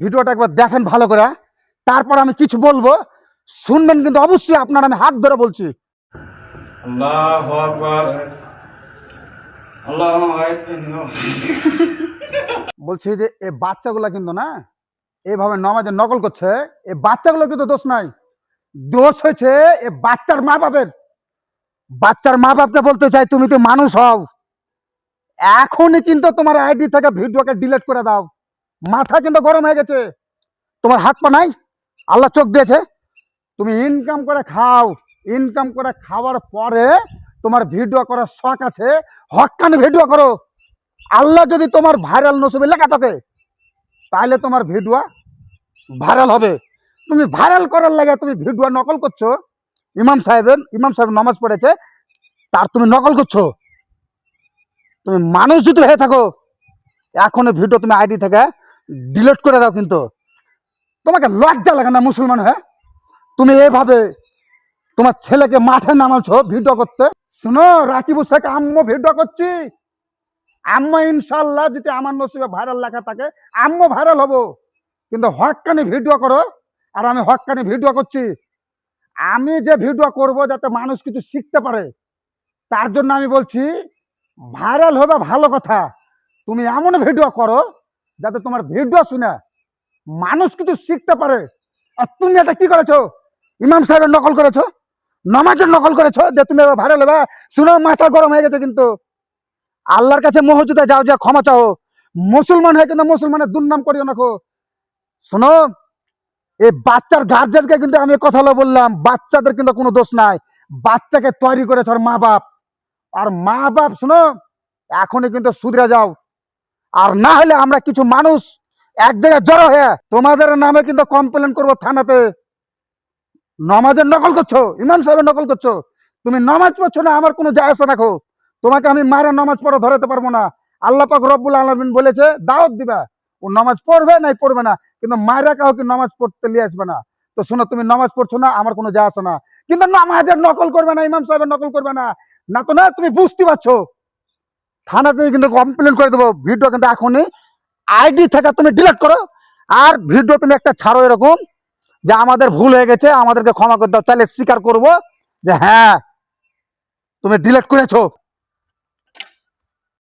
ভিডিওটা একবার দেখেন ভালো করে, তারপর আমি কিছু বলবো, শুনবেন কিন্তু অবশ্যই। আপনার আমি হাত ধরে বলছি। আল্লাহু আকবার। আল্লাহু আকবার। বলছি যে এই বাচ্চাগুলা কিন্তু না এইভাবে নামাজের নকল করছে, এই বাচ্চাগুলো কিন্তু দোষ নাই, দোষ হয়েছে এই বাচ্চার মা বাপের। বাচ্চার মা বাপকে বলতে চাই, তুমি তো মানুষ হও, এখনই কিন্তু তোমার আইডি থেকে ভিডিওকে ডিলিট করে দাও। মাথা কিন্তু গরম হয়ে গেছে, তোমার হাত পা নাই, আল্লাহ চোখ দিয়েছে, তুমি ইনকাম করে খাও, ইনকাম করে খাওয়ার পরে তোমার ভিডিও করার শখ আছে, হক্কানি ভিডিও করো। আল্লাহ যদি তোমার ভাইরাল নসিবে লেখা থাকে তাহলে তোমার ভিডিও ভাইরাল হবে। তুমি ভাইরাল করার লাগে তুমি ভিডিও নকল করছো। ইমাম সাহেব নামাজ পড়েছে, তার তুমি নকল করছো। তুমি মানুষ যদি হয়ে থাকো এখন ভিডিও তুমি আইডি থেকে ডিলিট করে দাও। কিন্তু তোমাকে লজ্জা লাগে না মুসলমান হয়ে? তুমি এভাবে তোমার ছেলেকে মাঠে নামালছো ভিডিও করতে। শুনো, রাকিবুল শেখ আম্মু ভিডিও করছি, আম্মা ইনশাল্লাহ যদি আমার নসিবে ভাইরাল লেখা থাকে আম্মু ভাইরাল হবো। কিন্তু হক্কানি ভিডিও করো, আর আমি হক্কানি ভিডিও করছি। আমি যে ভিডিও করব যাতে মানুষ কিছু শিখতে পারে, তার জন্য আমি বলছি ভাইরাল হবে ভালো কথা, তুমি এমন ভিডিও করো যাতে তোমার ভিডিও শুনে মানুষ কিছু শিখতে পারে। আর তুমি এটা কি করেছো? ইমাম সাহেবের নকল করেছো, নামাজের নকল করেছো, যে তুমি এবার ভাইরাল হবে। শুনো, মাথা গরম হয়ে গেছে কিন্তু। আল্লাহর কাছে মহজুদে যাও, যা ক্ষমা চাও। মুসলমান হয়ে কিন্তু মুসলমানের দুর্নাম করিও না। শোনো, এই বাচ্চার গার্জেনকে কিন্তু আমি কথা বললাম, বাচ্চাদের কিন্তু কোনো দোষ নাই, বাচ্চাকে তৈরি করেছে ওর মা বাপ। আর মা বাপ শোনো, এখনই কিন্তু সুধরে যাও, আর না হলে আমরা কিছু মানুষ এক জায়গায় জড়ো হয়ে তোমাদের নামে কিন্তু কমপ্লেন করবো থানাতে। নামাজের নকল করছো, ইমাম সাহেবের নকল করছো। তুমি নামাজ পড়ছো না, আমার কোনো যায় আসে না। তোমাকে আমি মায়ের নামাজ পড়া ধরাতে পারবো না। আল্লাহ পাক রব্বুল আলামিন বলেছে দাওয়াত দিবা, ও নামাজ পড়বে নাই পড়বে না, কিন্তু মায়েরা কাউকে নামাজ পড়তে নিয়ে আসবে না। তো শোনো, তুমি নামাজ পড়ছো না, আমার কোনো যায় আসে না, কিন্তু নামাজের নকল করবে না, ইমাম সাহেবের নকল করবে না। না তো না, তুমি বুঝতে পারছো, থানাতে কিন্তু কমপ্লেন করে দেবো। ভিডিও কিন্তু এখনই আইডি থেকে তুমি ডিলিট করো, আর ভিডিও তুমি একটা ছাড়ো এরকম যে আমাদের ভুল হয়ে গেছে, আমাদেরকে ক্ষমা করে দাও, তাহলে স্বীকার করবো যে হ্যাঁ তুমি ডিলিট করেছো।